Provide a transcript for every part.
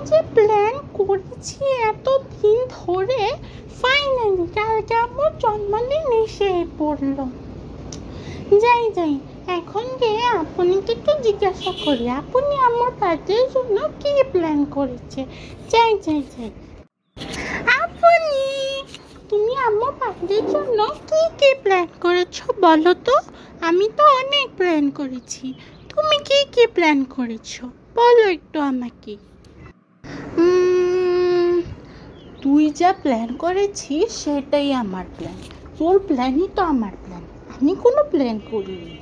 যে প্ল্যান করেছি এত দিন ধরে, ফাইনালি কালকে আমার জন্মদিন এসে পড়লো। যাই যাই, এখন গিয়ে আপনিকে একটু জিজ্ঞাসা করি আপনি আমার বার্থডের জন্য কি প্ল্যান করেছে। যাই যাই যাই, আপনি তুমি আমার বার্থডের জন্য কি কি প্ল্যান করেছো বলো তো? আমি তো অনেক প্ল্যান করেছি, তুমি কি কি প্ল্যান করেছো বলো একটু আমাকে। তুই যা প্ল্যান করেছিস সেটাই আমার প্ল্যান, তোর প্ল্যানই তো আমার প্ল্যান, আমি কোনো প্ল্যান করিনি।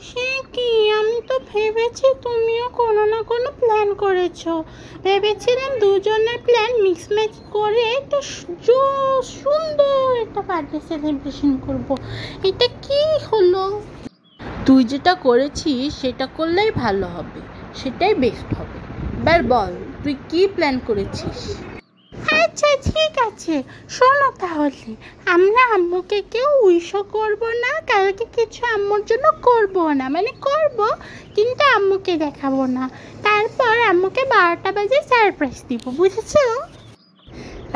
সে কি, আমি তো ভেবেছি তুমিও কোনো না কোনো প্ল্যান করেছো। ভেবেছিলাম দুজনের প্ল্যান মিক্স ম্যাচ করে একটা সুন্দর একটা বার্থডে সেলিব্রেশন করব। এটা কি হলো? তুই যেটা করেছিস সেটা করলেই ভালো হবে, সেটাই বেস্ট হবে। এবার বল তুই কি প্ল্যান করেছিস? আচ্ছা ঠিক আছে, শোনো তাহলে, আমরা আম্মুকে কেউ উইশও করবো না, কালকে কিছু আম্মুর জন্য করবো না, মানে করবো কিন্তু আম্মুকে দেখাবো না। তারপর আম্মুকে 12টা বাজে সারপ্রাইজ দিব, বুঝেছো?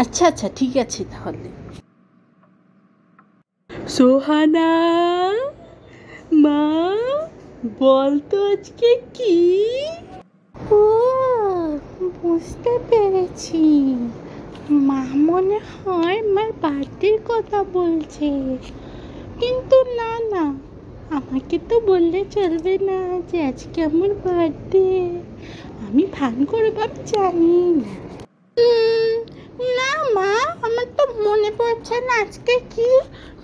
আচ্ছা আচ্ছা ঠিক আছে তাহলে। সোহানা মা, বল তো আজকে কি? ও, বুঝতে পেরেছি, মা মনে হয় আমার বার্থডের কথা বলছে। কিন্তু না না, আমাকে তো বললে চলবে না যে আজকে আমার বার্থডে। আমি ভান করবো, আমি জানি না। না মা, আমার তো মনে পড়ছে না আজকে কি,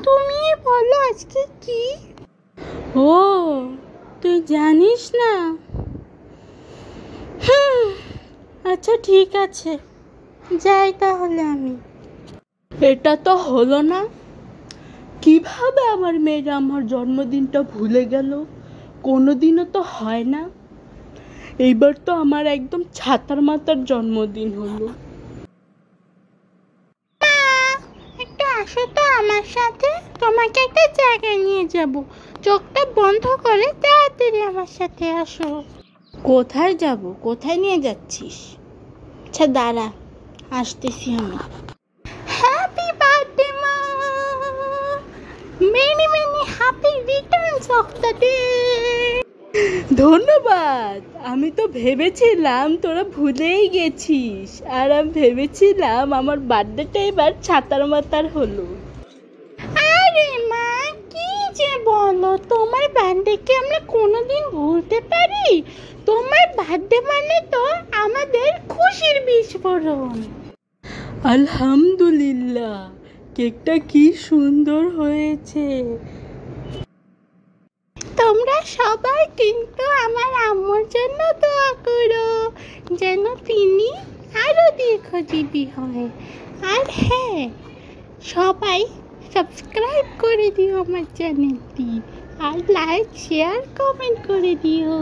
তুমি বলো আজকে কি। ও, তুই জানিস না? আচ্ছা ঠিক আছে, যাই তাহলে আমি। এটা তো হলো না, কিভাবে আমার মেয়েরা আমার জন্মদিনটা ভুলে গেল? কোনোদিনও তো হয় না, এইবার তো আমার একদম ছাতার মাতার জন্মদিন হলো। একটু আসো তো আমার সাথে, তোমাকে একটা জায়গায় নিয়ে যাব, চোখটা বন্ধ করে তাড়াতাড়ি আমার সাথে আসো। কোথায় যাব, কোথায় নিয়ে যাচ্ছিস? আচ্ছা দাঁড়া, আসতেছি আমি। হ্যাপি বার্থডে মা, many many happy Returns of the day. ধন্যবাদ, আমি তো ভেবেছিলাম তোরা ভুলেই গেছিস, আর আমি ভেবেছিলাম আমার বার্থডেটা এবার ছাতার মাতার হলো। আরে মা, কি যে বলো, তোমার বার্থডেকে আমরা কোনোদিন ভুলতে পারি? তোমার বার্থডে মানে তো আমাদের খুশির বিস্ফোরণ। আলহামদুলিল্লাহ, কেকটা কি সুন্দর হয়েছে। তোমরা সবাই কিন্তু আমার আম্মুর জন্য দোয়া করো যেন তিনি আরো দীর্ঘজীবী হয়। আর হ্যাঁ, সবাই সাবস্ক্রাইব করে দিও আমার চ্যানেলটি, আর লাইক শেয়ার কমেন্ট করে দিও।